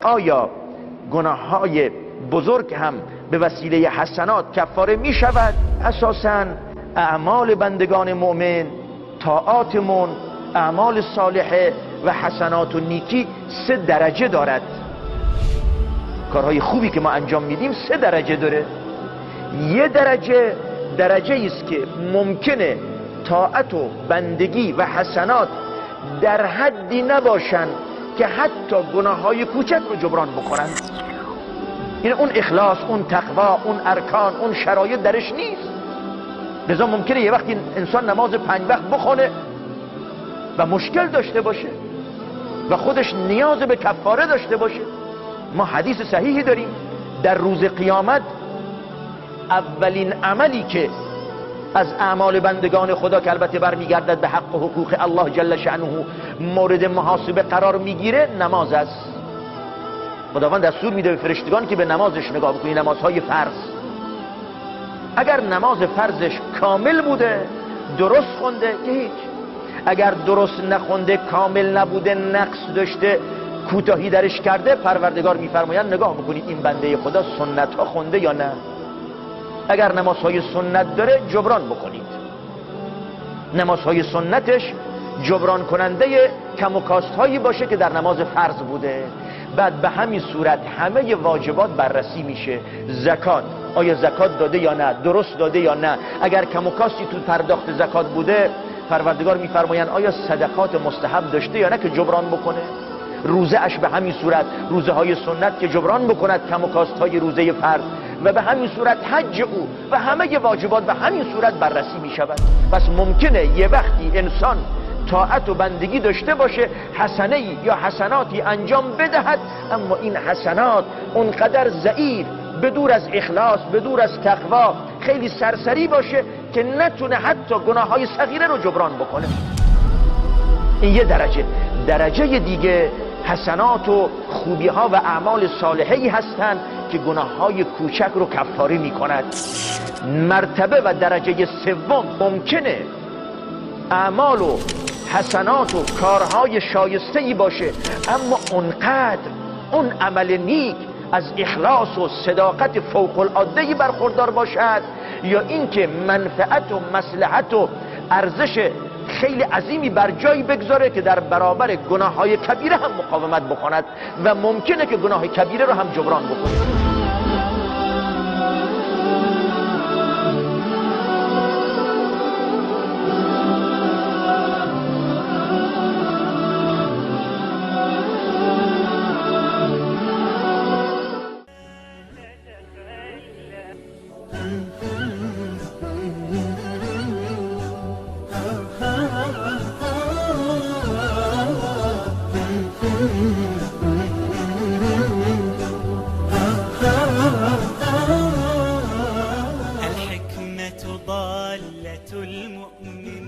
آیا گناههای بزرگ هم به وسیله حسنات کفاره می شود؟ اساساً اعمال بندگان مؤمن، طاعاتمون، اعمال صالحه و حسنات و نیکی 3 درجه دارد. کارهای خوبی که ما انجام میدیم 3 درجه داره. یه درجه است که ممکنه طاعت و بندگی و حسنات در حدی نباشن که حتی گناههای کوچک رو جبران بکنن. این اون اخلاص، اون تقوا، اون ارکان، اون شرایط درش نیست. لذا ممکنه یه وقتی انسان نماز 5 وقت بخونه و مشکل داشته باشه و خودش نیاز به کفاره داشته باشه. ما حدیث صحیحی داریم در روز قیامت اولین عملی که از اعمال بندگان خدا که البته برمیگردد به حق و حقوق الله جل شأنه مورد محاسبه قرار میگیره نماز است. خداوند دستور میده به فرشتگان که به نمازش نگاه بکنی، نمازهای فرض. اگر نماز فرضش کامل بوده، درست خونده که هیچ. اگر درست نخونده، کامل نبوده، نقص داشته، کوتاهی درش کرده، پروردگار میفرمایند نگاه بکنید این بنده خدا سنت ها خونده یا نه. اگر نمازهای سنت داره جبران بکنید. نمازهای سنتش جبران کننده کم و کاست هایی باشه که در نماز فرض بوده. بعد به همین صورت همه واجبات بررسی میشه. زکات، آیا زکات داده یا نه، درست داده یا نه. اگر کم و کاستی تو پرداخت زکات بوده، پروردگار میفرمایند آیا صدقات مستحب داشته یا نه که جبران بکنه. روزه اش به همین صورت، روزه های سنت که جبران بکند کم و کاست های روزه فرض، و به همین صورت حج او و همه واجبات به همین صورت بررسی می شود. پس ممکنه یه وقتی انسان طاعت و بندگی داشته باشه، حسنه یا حسناتی انجام بدهد، اما این حسنات اونقدر ضعیف، بدور از اخلاص، بدور از تقوا، خیلی سرسری باشه که نتونه حتی گناههای صغیره رو جبران بکنه. این یه درجه دیگه حسنات و خوبی ها و اعمال صالحی هستند که گناه های کوچک رو کفاره می کند. مرتبه و درجه سوم ممکنه اعمال و حسنات و کارهای شایسته‌ای باشه، اما اونقدر اون عمل نیک از اخلاص و صداقت فوق العاده‌ای برخوردار باشد، یا اینکه منفعت و مصلحت و ارزش خیلی عظیمی بر جایی بگذاره که در برابر گناه‌های کبیره هم مقاومت بکند و ممکنه که گناه کبیره رو هم جبران بکنه. الحكمة ضالة المؤمن